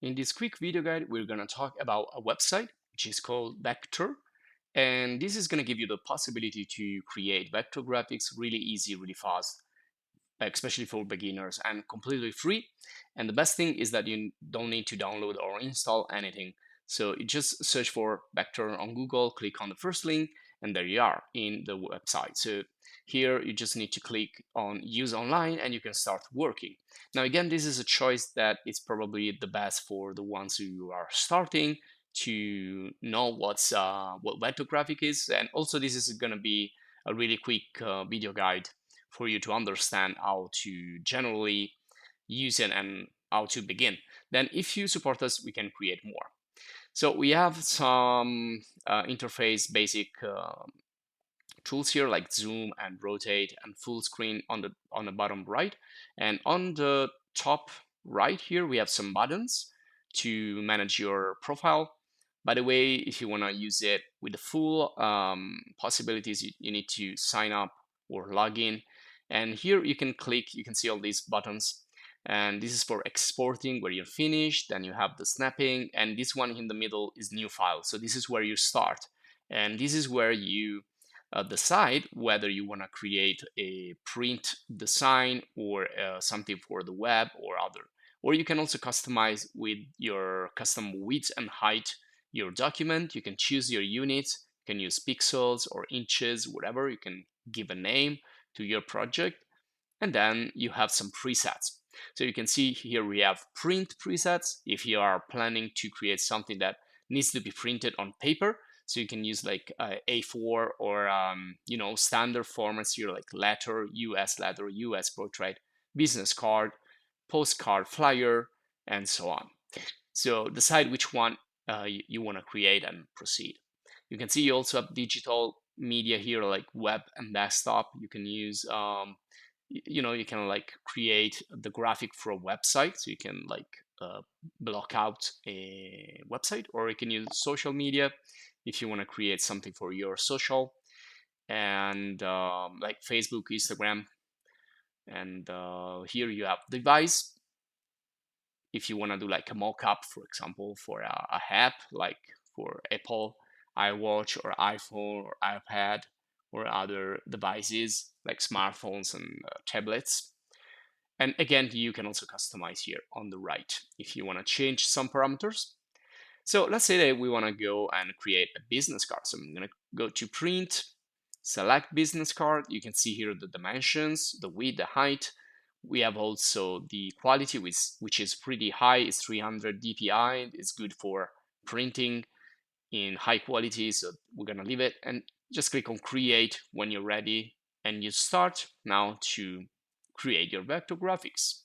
In this quick video guide, we're going to talk about a website which is called Vectr. And this is going to give you the possibility to create vector graphics really easy, really fast, especially for beginners, and completely free. And the best thing is that you don't need to download or install anything. So you just search for Vectr on Google, click on the first link, and there you are in the website. So here you just need to click on use online and you can start working. Now again, this is a choice that is probably the best for the ones who are starting to know what vector graphic is. And also this is going to be a really quick video guide for you to understand how to generally use it and how to begin. Then if you support us, we can create more. So we have some interface basic tools here like zoom and rotate and full screen on the bottom right, and on the top right here we have some buttons to manage your profile. By the way, if you want to use it with the full possibilities, you need to sign up or log in, and here you can click, you can see all these buttons, and this is for exporting where you're finished. Then you have the snapping, and this one in the middle is new file, so this is where you start, and this is where you decide whether you want to create a print design or something for the web or other. Or you can also customize with your custom width and height your document. You can choose your units, you can use pixels or inches, whatever. You can give a name to your project, and then you have some presets. So you can see here we have print presets if you are planning to create something that needs to be printed on paper. So you can use like A4 or standard formats here like letter, US portrait, business card, postcard, flyer, and so on. So decide which one you want to create and proceed. You can see you also have digital media here like web and desktop. You can use you can like create the graphic for a website, so you can like block out a website, or you can use social media if you want to create something for your social, and like Facebook, Instagram. And here you have device if you want to do like a mock-up, for example, for a app like for Apple iWatch or iPhone or iPad or other devices like smartphones and tablets. And again, you can also customize here on the right if you want to change some parameters. So let's say that we want to go and create a business card. So I'm going to go to print, select business card. You can see here the dimensions, the width, the height. We have also the quality, which is pretty high. It's 300 dpi. It's good for printing in high quality. So we're going to leave it and just click on create when you're ready. And you start now to create your vector graphics.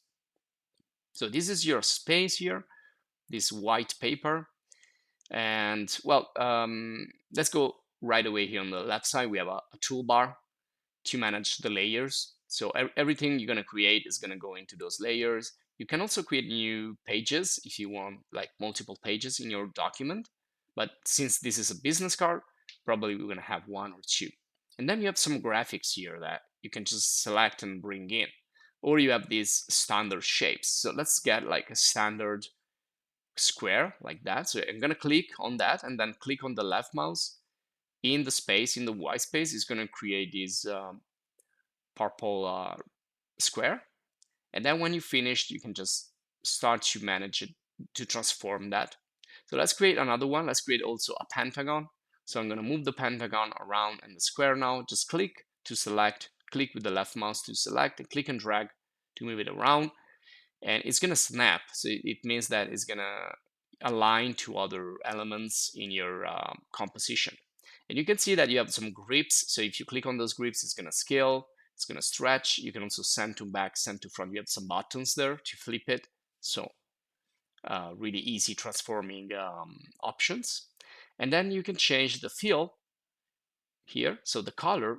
So this is your space here, this white paper. And well, let's go right away here on the left side. We have a toolbar to manage the layers. So everything you're going to create is going to go into those layers. You can also create new pages if you want like multiple pages in your document. But since this is a business card, probably we're going to have one or two. And then you have some graphics here that you can just select and bring in. Or you have these standard shapes. So let's get like a standard square like that. So I'm going to click on that and then click on the left mouse in the space, in the white space. Is going to create this purple square. And then when you finished, you can just start to manage it, to transform that. So let's create another one. Let's create also a pentagon. So I'm going to move the pentagon around and the square now. Just click to select, click with the left mouse to select, and click and drag to move it around. And it's going to snap. So it means that it's going to align to other elements in your composition. And you can see that you have some grips. So if you click on those grips, it's going to scale, it's going to stretch. You can also send to back, send to front. You have some buttons there to flip it. So really easy transforming options. And then you can change the fill here. So the color.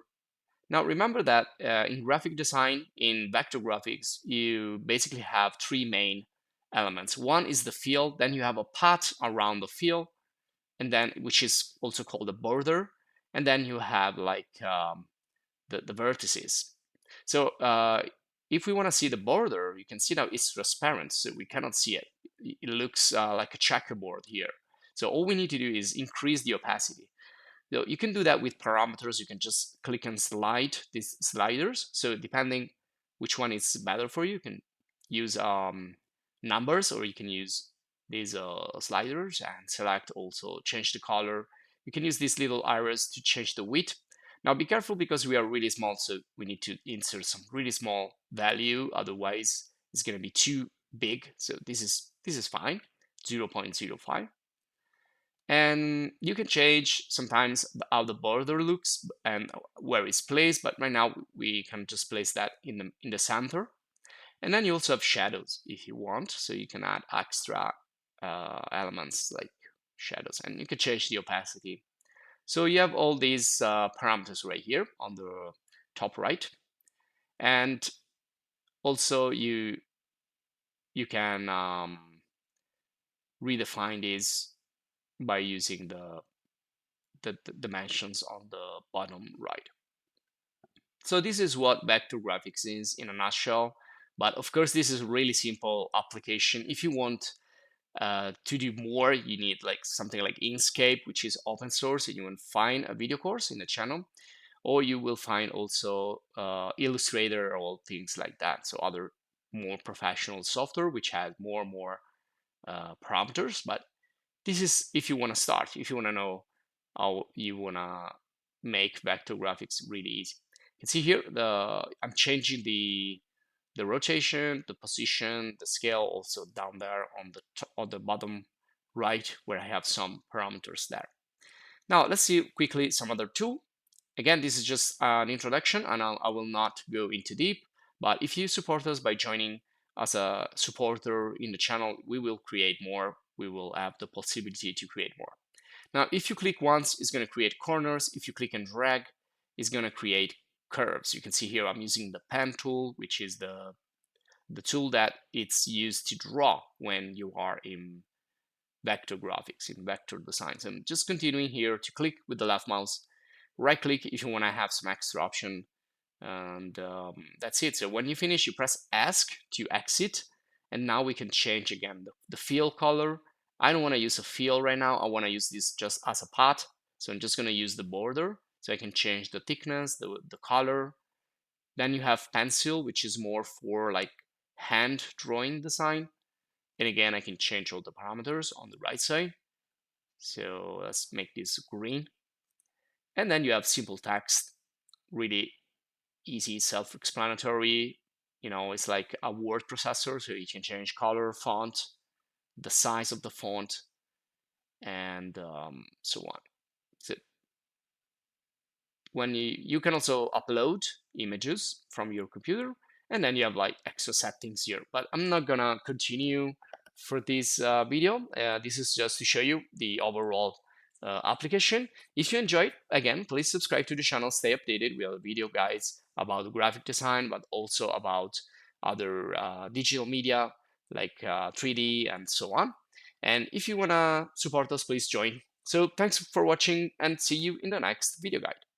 Now remember that in graphic design, in vector graphics, you basically have three main elements. One is the fill, then you have a path around the fill, and then which is also called a border, and then you have like the vertices. So if we want to see the border, you can see now it's transparent, so we cannot see it. It looks like a checkerboard here. So all we need to do is increase the opacity. So you can do that with parameters. You can just click and slide these sliders. So depending which one is better for you, you can use numbers, or you can use these sliders and select also change the color. You can use these little arrows to change the width. Now be careful because we are really small, so we need to insert some really small value. Otherwise, it's going to be too big. So this is fine, 0.05. And you can change sometimes how the border looks and where it's placed, but right now we can just place that in the center. And then you also have shadows if you want, so you can add extra elements like shadows, and you can change the opacity. So you have all these parameters right here on the top right, and also you can redefine these by using the dimensions on the bottom right. So this is what vector graphics is in a nutshell. But of course, this is a really simple application. If you want to do more, you need like something like Inkscape, which is open source, and you will find a video course in the channel, or you will find also Illustrator or things like that. So other more professional software, which has more and more parameters. But this is if you want to start, if you want to know how you want to make vector graphics really easy. You can see here I'm changing the rotation, the position, the scale, also down there on the bottom right where I have some parameters there. Now let's see quickly some other tool. Again, this is just an introduction, and I will not go into deep. But if you support us by joining as a supporter in the channel, we will create more. We will have the possibility to create more. Now, if you click once, it's going to create corners. If you click and drag, it's going to create curves. You can see here I'm using the pen tool, which is the tool that it's used to draw when you are in vector graphics, in vector designs. I'm just continuing here to click with the left mouse, right click if you want to have some extra option, and that's it. So when you finish, you press ESC to exit, and now we can change again the fill color. I don't want to use a fill right now. I want to use this just as a path. So I'm just going to use the border, so I can change the thickness, the color. Then you have pencil, which is more for like hand drawing design. And again, I can change all the parameters on the right side. So let's make this green. And then you have simple text, really easy, self-explanatory. It's like a word processor, so you can change color, font, the size of the font, and so on. So when you can also upload images from your computer, and then you have like extra settings here. But I'm not gonna continue for this video. This is just to show you the overall application. If you enjoyed, again, please subscribe to the channel, stay updated. We have video guides about graphic design, but also about other digital media like 3D and so on. And if you wanna support us, please join. So thanks for watching, and see you in the next video guide.